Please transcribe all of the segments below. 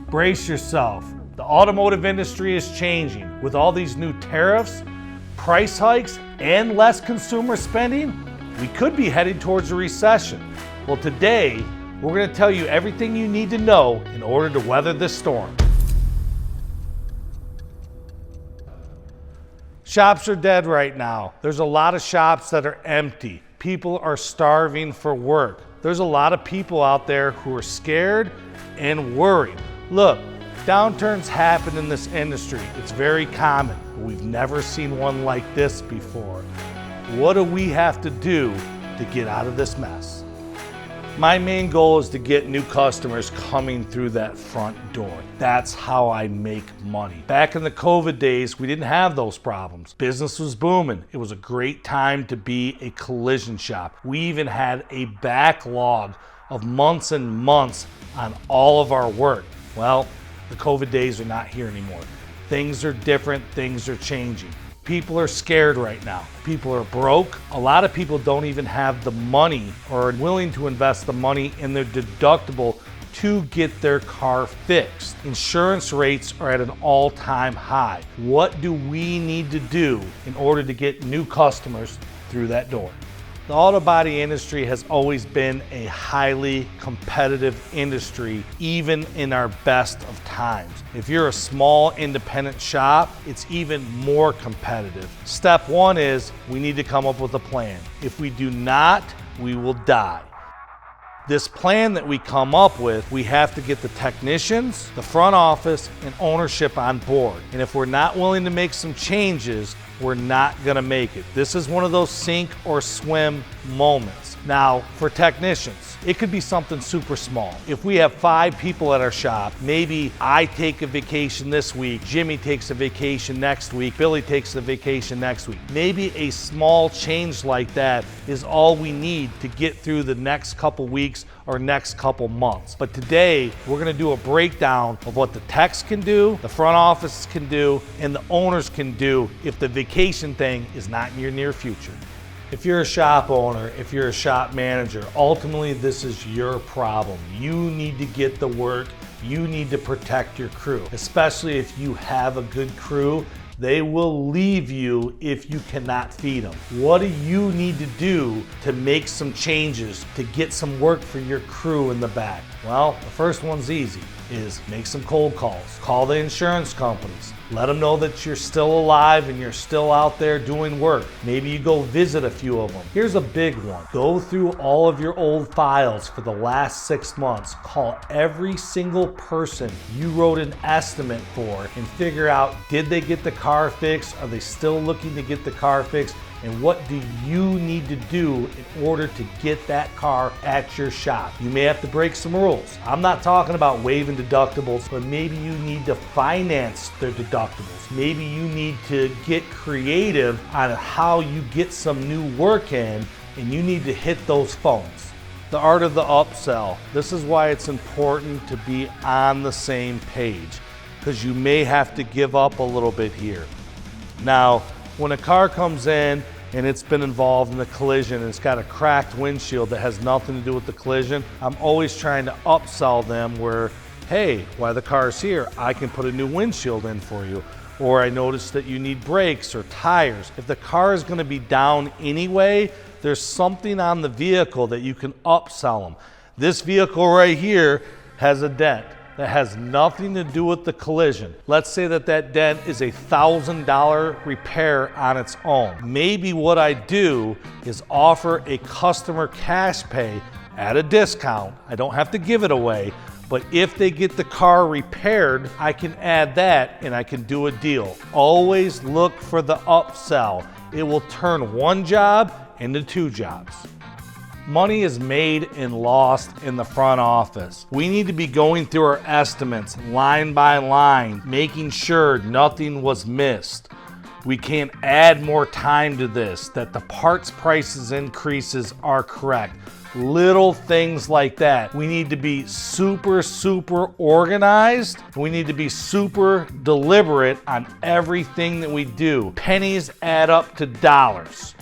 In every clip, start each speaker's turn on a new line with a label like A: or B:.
A: Brace yourself. The automotive industry is changing. With all these new tariffs, price hikes, and less consumer spending, we could be heading towards a recession. Well, today, we're going to tell you everything you need to know in order to weather this storm. Shops are dead right now. There's a lot of shops that are empty. People are starving for work. There's a lot of people out there who are scared and worried. Look, downturns happen in this industry. It's very common. We've never seen one like this before. What do we have to do to get out of this mess? My main goal is to get new customers coming through that front door. That's how I make money. Back in the COVID days, we didn't have those problems. Business was booming. It was a great time to be a collision shop. We even had a backlog of months and months on all of our work. Well, the COVID days are not here anymore. Things are different, things are changing. People are scared right now. People are broke. A lot of people don't even have the money or are willing to invest the money in their deductible to get their car fixed. Insurance rates are at an all-time high. What do we need to do in order to get new customers through that door? The auto body industry has always been a highly competitive industry, even in our best of times. If you're a small independent shop, it's even more competitive. Step one is we need to come up with a plan. If we do not, we will die. This plan that we come up with, we have to get the technicians, the front office, and ownership on board. And if we're not willing to make some changes, we're not gonna make it. This is one of those sink or swim moments. Now, for technicians, it could be something super small. If we have 5 people at our shop, maybe I take a vacation this week, Jimmy takes a vacation next week, Billy takes a vacation next week. Maybe a small change like that is all we need to get through the next couple weeks or next couple months. But today, we're gonna do a breakdown of what the techs can do, the front office can do, and the owners can do if the vacation thing is not in your near future. If you're a shop owner, if you're a shop manager, ultimately this is your problem. You need to get the work, you need to protect your crew. Especially if you have a good crew, they will leave you if you cannot feed them. What do you need to do to make some changes to get some work for your crew in the back? Well, the first one's easy, is make some cold calls. Call the insurance companies. Let them know that you're still alive and you're still out there doing work. Maybe you go visit a few of them. Here's a big one. Go through all of your old files for the last 6 months. Call every single person you wrote an estimate for and figure out, did they get the car fixed? Are they still looking to get the car fixed? And what do you need to do in order to get that car at your shop? You may have to break some rules. I'm not talking about waiving deductibles, but maybe you need to finance their deductibles. Maybe you need to get creative on how you get some new work in, and you need to hit those phones. The art of the upsell. This is why it's important to be on the same page, because you may have to give up a little bit here. Now, when a car comes in and it's been involved in a collision and it's got a cracked windshield that has nothing to do with the collision, I'm always trying to upsell them where, hey, while the car's here, I can put a new windshield in for you. Or I noticed that you need brakes or tires. If the car is gonna be down anyway, there's something on the vehicle that you can upsell them. This vehicle right here has a dent that has nothing to do with the collision. Let's say that that dent is a $1,000 repair on its own. Maybe what I do is offer a customer cash pay at a discount. I don't have to give it away, but if they get the car repaired, I can add that and I can do a deal. Always look for the upsell. It will turn one job into 2 jobs. Money is made and lost in the front office. We need to be going through our estimates line by line, making sure nothing was missed. We can't add more time to this, that the parts prices increases are correct. Little things like that. We need to be super organized. We need to be super deliberate on everything that we do. Pennies add up to dollars.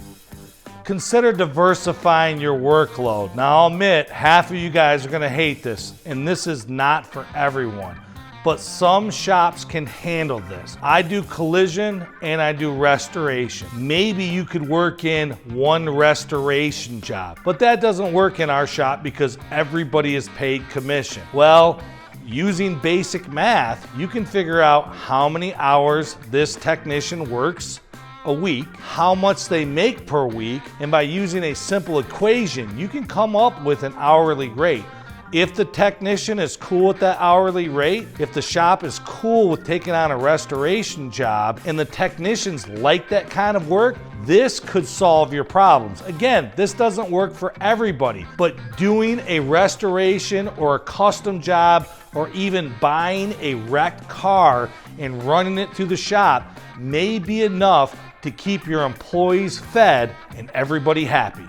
A: Consider diversifying your workload. Now, I'll admit, half of you guys are gonna hate this, and this is not for everyone. but some shops can handle this. I do collision and I do restoration. Maybe you could work in one restoration job, but that doesn't work in our shop because everybody is paid commission. Well, using basic math, you can figure out how many hours this technician works a week, how much they make per week, and by using a simple equation, you can come up with an hourly rate. If the technician is cool with that hourly rate, if the shop is cool with taking on a restoration job, and the technicians like that kind of work, this could solve your problems. Again, this doesn't work for everybody, but doing a restoration or a custom job, or even buying a wrecked car and running it through the shop may be enough to keep your employees fed and everybody happy.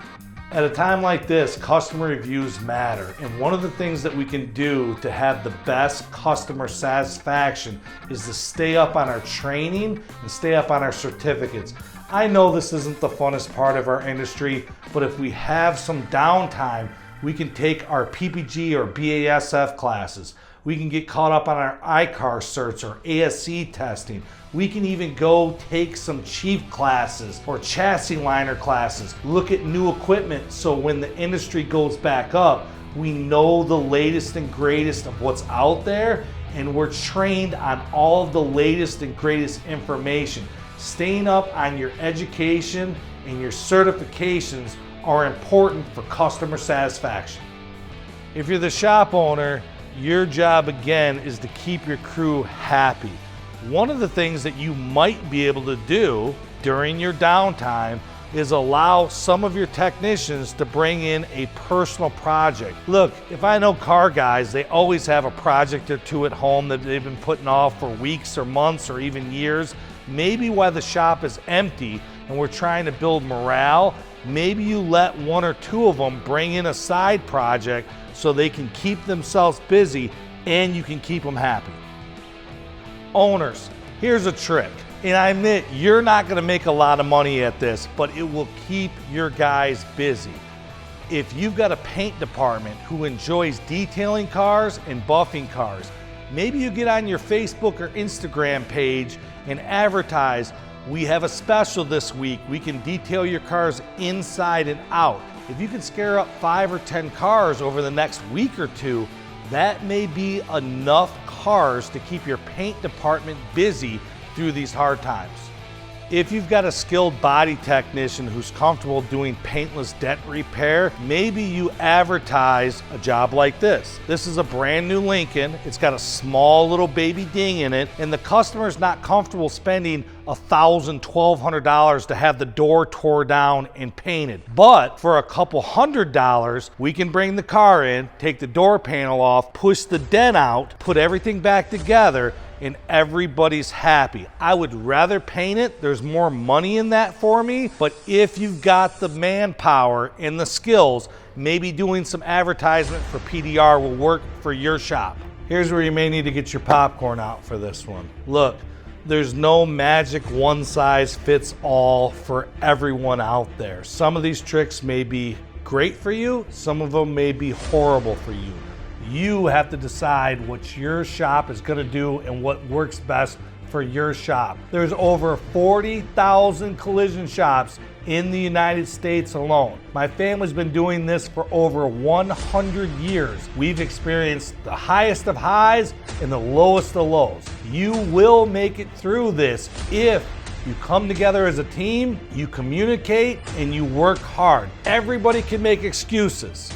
A: At a time like this, customer reviews matter, and one of the things that we can do to have the best customer satisfaction is to stay up on our training and stay up on our certificates. I know this isn't the funnest part of our industry, but if we have some downtime, we can take our PPG or BASF classes. We can get caught up on our ICAR certs or ASC testing. We can even go take some chief classes or chassis liner classes. Look at new equipment so when the industry goes back up, we know the latest and greatest of what's out there, and we're trained on all of the latest and greatest information. Staying up on your education and your certifications are important for customer satisfaction. If you're the shop owner, your job again is to keep your crew happy. One of the things that you might be able to do during your downtime is allow some of your technicians to bring in a personal project. Look, if I know car guys, they always have a project or two at home that they've been putting off for weeks or months or even years. Maybe while the shop is empty and we're trying to build morale, maybe you let one or two of them bring in a side project so they can keep themselves busy and you can keep them happy. Owners, here's a trick. And I admit you're not gonna make a lot of money at this, but it will keep your guys busy. If you've got a paint department who enjoys detailing cars and buffing cars, maybe you get on your Facebook or Instagram page and advertise, we have a special this week. We can detail your cars inside and out. If you can scare up 5 or 10 cars over the next week or two, that may be enough cars to keep your paint department busy through these hard times. If you've got a skilled body technician who's comfortable doing paintless dent repair, maybe you advertise a job like this. This is a brand new Lincoln. It's got a small little baby ding in it, and the customer's not comfortable spending $1,000, $1,200 to have the door tore down and painted. But for a couple $100, we can bring the car in, take the door panel off, push the dent out, put everything back together, and everybody's happy. I would rather paint it. There's more money in that for me, but if you've got the manpower and the skills, maybe doing some advertisement for PDR will work for your shop. Here's where you may need to get your popcorn out for this one. Look, there's no magic one size fits all for everyone out there. Some of these tricks may be great for you, some of them may be horrible for you. You have to decide what your shop is going to do and what works best for your shop. There's over 40,000 collision shops in the United States alone. My family's been doing this for over 100 years. We've experienced the highest of highs and the lowest of lows. You will make it through this if you come together as a team, you communicate, and you work hard. Everybody can make excuses.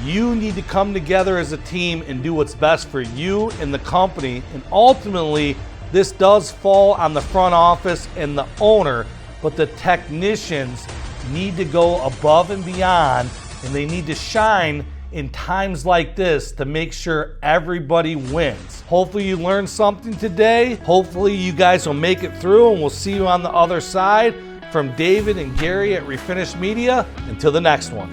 A: You need to come together as a team and do what's best for you and the company. And ultimately, this does fall on the front office and the owner, but the technicians need to go above and beyond, and they need to shine in times like this to make sure everybody wins. Hopefully you learned something today. Hopefully you guys will make it through, and we'll see you on the other side. From David and Gary at Refinish Media, until the next one.